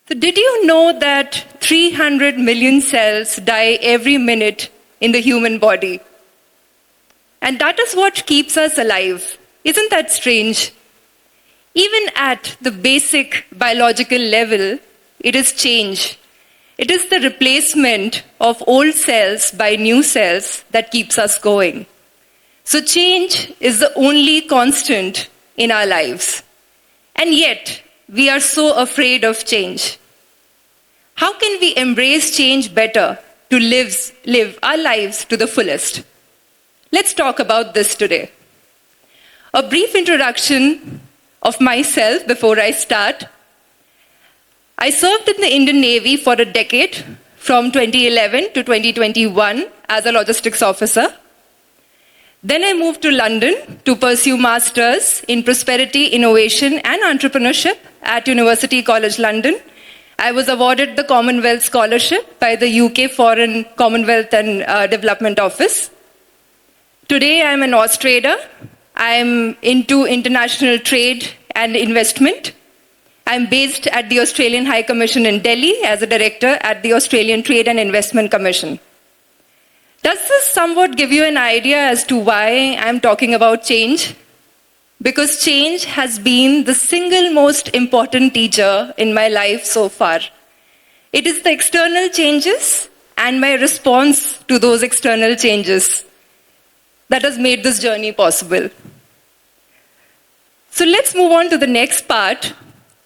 So did you know that 300 million cells die every minute in the human body? And that is what keeps us alive. Isn't that strange? Even at the basic biological level, it is change. It is the replacement of old cells by new cells that keeps us going. So change is the only constant in our lives. And yet, we are so afraid of change. How can we embrace change better to live our lives to the fullest? Let's talk about this today. A brief introduction of myself before I start. I served in the Indian Navy for a decade, from 2011 to 2021 as a logistics officer. Then I moved to London to pursue masters in prosperity, innovation and entrepreneurship at University College London. I was awarded the Commonwealth Scholarship by the UK Foreign Commonwealth and Development Office. Today I am an Austrader. I am into international trade and investment. I am based at the Australian High Commission in Delhi as a director at the Australian Trade and Investment Commission. Does this somewhat give you an idea as to why I am talking about change? Because change has been the single most important teacher in my life so far. It is the external changes and my response to those external changes that has made this journey possible. So let's move on to the next part,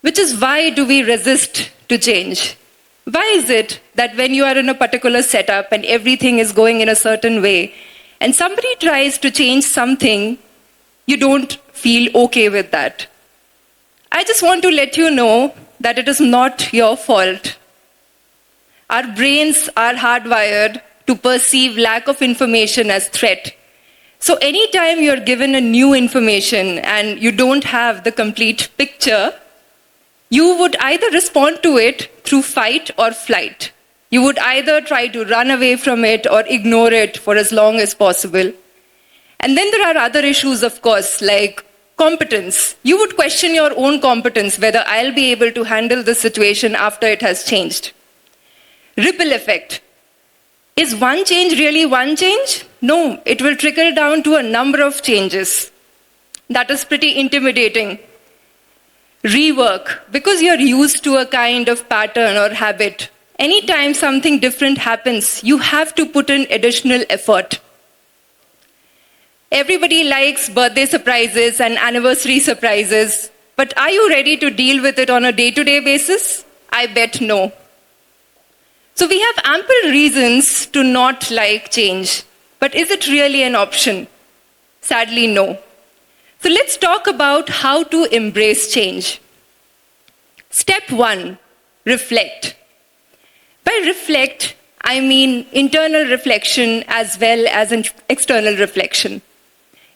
which is why do we resist to change? Why is it that when you are in a particular setup and everything is going in a certain way, and somebody tries to change something, you don't feel okay with that? I just want to let you know that it is not your fault. Our brains are hardwired to perceive lack of information as threat. So anytime you're given a new information and you don't have the complete picture, you would either respond to it through fight or flight. You would either try to run away from it or ignore it for as long as possible. And then there are other issues, of course, like competence. You would question your own competence, whether I'll be able to handle the situation after it has changed. Ripple effect. Is one change really one change? No, it will trickle down to a number of changes. That is pretty intimidating. Rework, because you're used to a kind of pattern or habit. Anytime something different happens, you have to put in additional effort. Everybody likes birthday surprises and anniversary surprises, but are you ready to deal with it on a day-to-day basis? I bet no. So we have ample reasons to not like change, but is it really an option? Sadly, no. So let's talk about how to embrace change. Step 1, reflect. By reflect, I mean internal reflection as well as external reflection.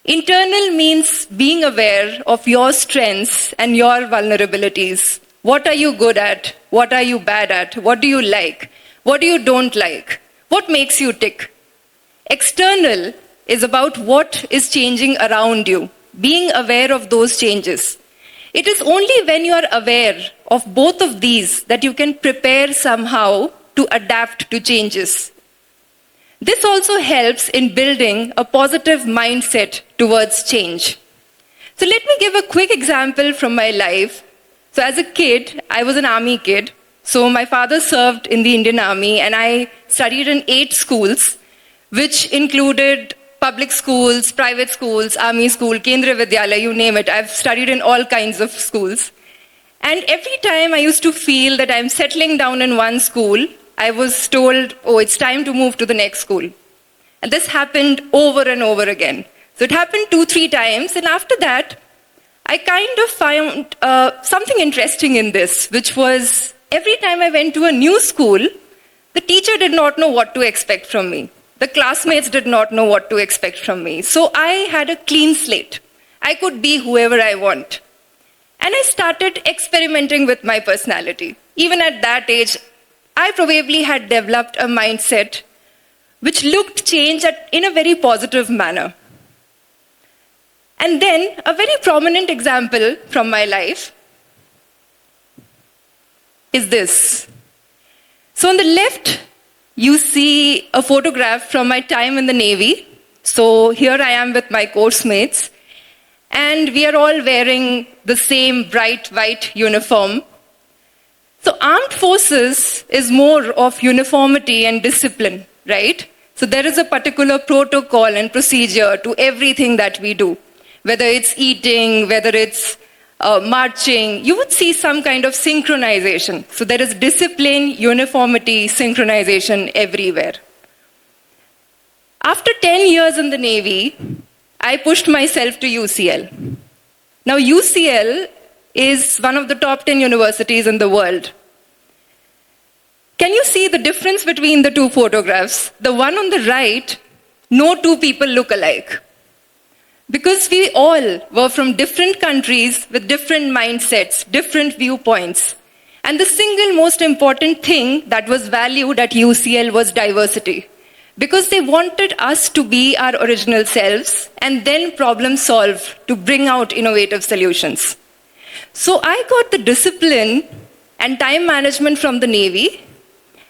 Internal means being aware of your strengths and your vulnerabilities. What are you good at? What are you bad at? What do you like? What do you don't like? What makes you tick? External is about what is changing around you, being aware of those changes. It is only when you are aware of both of these that you can prepare somehow to adapt to changes. This also helps in building a positive mindset towards change. So let me give a quick example from my life. So as a kid, I was an army kid. So my father served in the Indian Army and I studied in 8 schools, which included public schools, private schools, army school, Kendriya Vidyalaya, you name it. I've studied in all kinds of schools. And every time I used to feel that I'm settling down in one school, I was told, oh, it's time to move to the next school. And this happened over and over again. So it happened 2-3 times. And after that, I kind of found something interesting in this, which was every time I went to a new school, the teacher did not know what to expect from me. The classmates did not know what to expect from me. So I had a clean slate. I could be whoever I want. And I started experimenting with my personality. Even at that age, I probably had developed a mindset which looked change in a very positive manner. And then, a very prominent example from my life. is this. So on the left, you see a photograph from my time in the Navy. So here I am with my course mates, and we are all wearing the same bright white uniform. So armed forces is more of uniformity and discipline, right? So there is a particular protocol and procedure to everything that we do. Whether it's eating, whether it's marching, you would see some kind of synchronization. So there is discipline, uniformity, synchronization everywhere. After 10 years in the Navy, I pushed myself to UCL. Now UCL is one of the top 10 universities in the world. Can you see the difference between the two photographs? The one on the right, no two people look alike. Because we all were from different countries with different mindsets, different viewpoints. And the single most important thing that was valued at UCL was diversity. Because they wanted us to be our original selves and then problem solve to bring out innovative solutions. So I got the discipline and time management from the Navy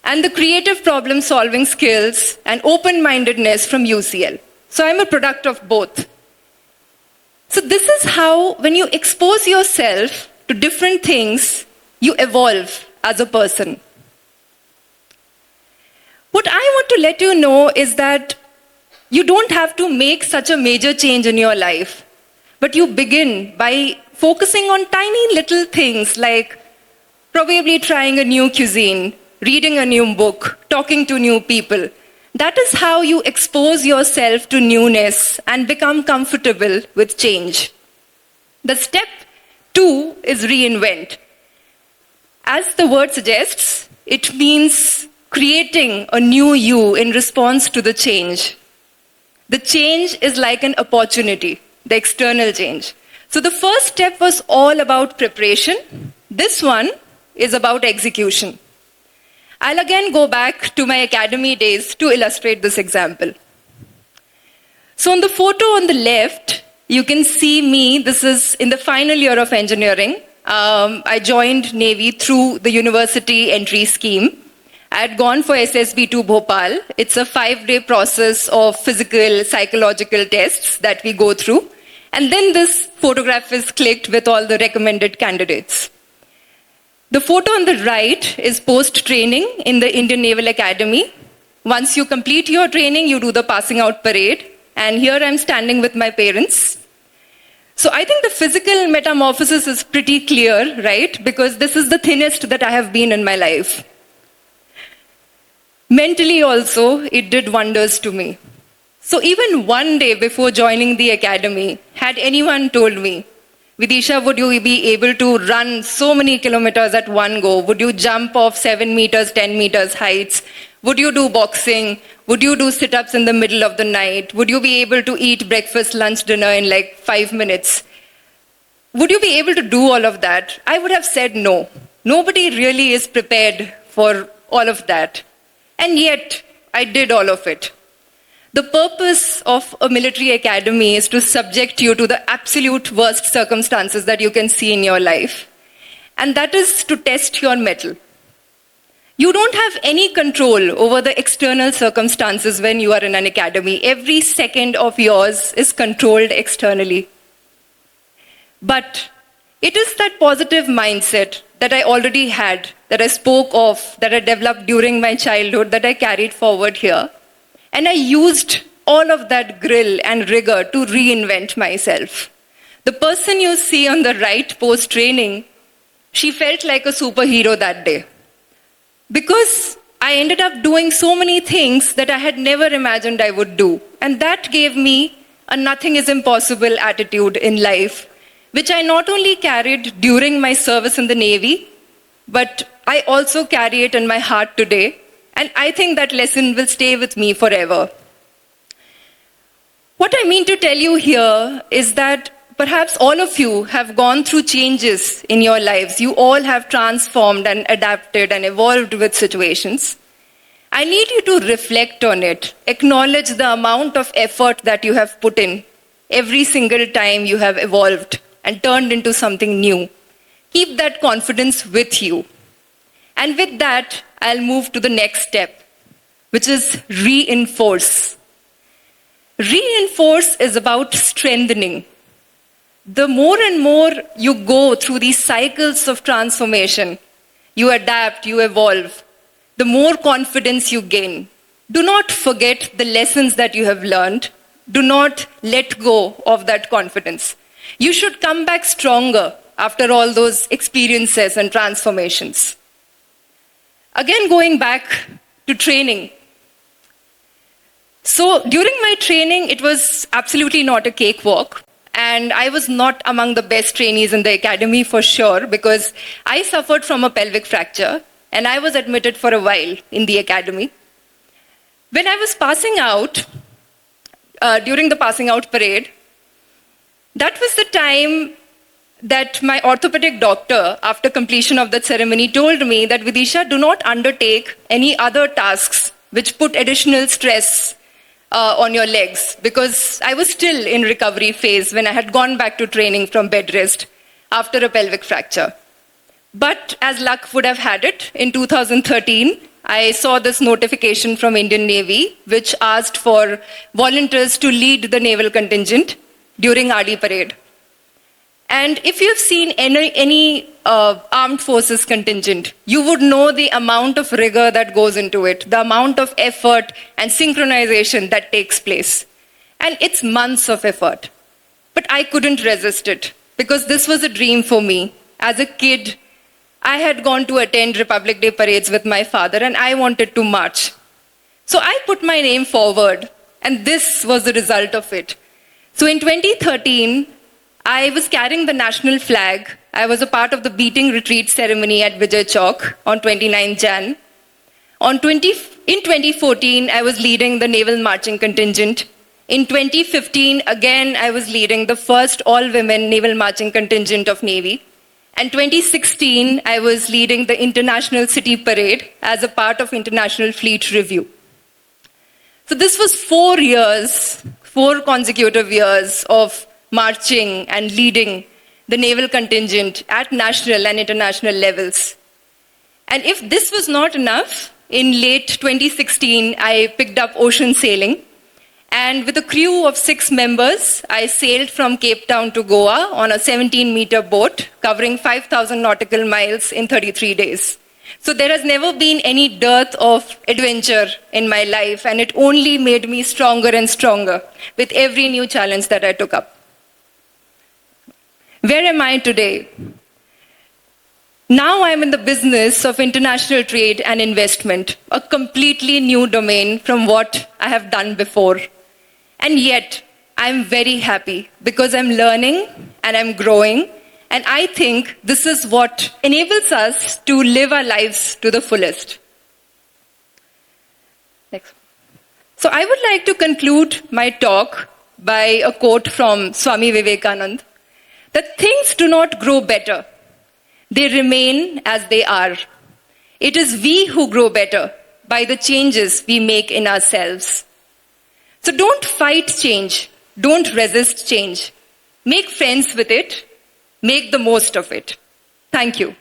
and the creative problem solving skills and open-mindedness from UCL. So I'm a product of both. So this is how, when you expose yourself to different things, you evolve as a person. What I want to let you know is that you don't have to make such a major change in your life, but you begin by focusing on tiny little things like probably trying a new cuisine, reading a new book, talking to new people. That is how you expose yourself to newness and become comfortable with change. The step 2 is reinvent. As the word suggests, it means creating a new you in response to the change. The change is like an opportunity, the external change. So the first step was all about preparation. This one is about execution. I'll again go back to my academy days to illustrate this example. So on the photo on the left, you can see me. This is in the final year of engineering. I joined Navy through the university entry scheme. I had gone for SSB to Bhopal. It's a 5-day process of physical, psychological tests that we go through. And then this photograph is clicked with all the recommended candidates. The photo on the right is post-training in the Indian Naval Academy. Once you complete your training, you do the passing out parade. And here I'm standing with my parents. So I think the physical metamorphosis is pretty clear, right? Because this is the thinnest that I have been in my life. Mentally also, it did wonders to me. So even one day before joining the academy, had anyone told me, Bidisha, would you be able to run so many kilometers at one go? Would you jump off 7 meters, 10 meters heights? Would you do boxing? Would you do sit-ups in the middle of the night? Would you be able to eat breakfast, lunch, dinner in like 5 minutes? Would you be able to do all of that? I would have said no. Nobody really is prepared for all of that. And yet, I did all of it. The purpose of a military academy is to subject you to the absolute worst circumstances that you can see in your life. And that is to test your mettle. You don't have any control over the external circumstances when you are in an academy. Every second of yours is controlled externally. But it is that positive mindset that I already had, that I spoke of, that I developed during my childhood, that I carried forward here. And I used all of that grill and rigor to reinvent myself. The person you see on the right post-training, she felt like a superhero that day. Because I ended up doing so many things that I had never imagined I would do. And that gave me a nothing is impossible attitude in life, which I not only carried during my service in the Navy, but I also carry it in my heart today. And I think that lesson will stay with me forever. What I mean to tell you here is that perhaps all of you have gone through changes in your lives. You all have transformed and adapted and evolved with situations. I need you to reflect on it, acknowledge the amount of effort that you have put in every single time you have evolved and turned into something new. Keep that confidence with you. And with that, I'll move to the next step, which is reinforce. Reinforce is about strengthening. The more and more you go through these cycles of transformation, you adapt, you evolve, the more confidence you gain. Do not forget the lessons that you have learned. Do not let go of that confidence. You should come back stronger after all those experiences and transformations. Again, going back to training. So during my training, it was absolutely not a cakewalk. And I was not among the best trainees in the academy for sure, because I suffered from a pelvic fracture and I was admitted for a while in the academy. When I was passing out, during the passing out parade, that was the time that my orthopedic doctor, after completion of that ceremony, told me that, Bidisha, do not undertake any other tasks which put additional stress on your legs, because I was still in recovery phase when I had gone back to training from bed rest after a pelvic fracture. But as luck would have had it, in 2013, I saw this notification from Indian Navy, which asked for volunteers to lead the naval contingent during RD parade. And if you've seen any armed forces contingent, you would know the amount of rigor that goes into it, the amount of effort and synchronization that takes place. And it's months of effort. But I couldn't resist it, because this was a dream for me. As a kid, I had gone to attend Republic Day parades with my father, and I wanted to march. So I put my name forward, and this was the result of it. So in 2013, I was carrying the national flag. I was a part of the beating retreat ceremony at Vijay Chowk on 29 Jan. In 2014, I was leading the naval marching contingent. In 2015, again, I was leading the first all-women naval marching contingent of Navy. And 2016, I was leading the International City Parade as a part of International Fleet Review. So this was 4 years, 4 consecutive years of marching and leading the naval contingent at national and international levels. And if this was not enough, in late 2016, I picked up ocean sailing. And with a crew of 6 members, I sailed from Cape Town to Goa on a 17-meter boat, covering 5,000 nautical miles in 33 days. So there has never been any dearth of adventure in my life, and it only made me stronger and stronger with every new challenge that I took up. Where am I today? Now I'm in the business of international trade and investment, a completely new domain from what I have done before. And yet, I'm very happy because I'm learning and I'm growing. And I think this is what enables us to live our lives to the fullest. Next. So I would like to conclude my talk by a quote from Swami Vivekananda, that things do not grow better. They remain as they are. It is we who grow better by the changes we make in ourselves. So don't fight change. Don't resist change. Make friends with it. Make the most of it. Thank you.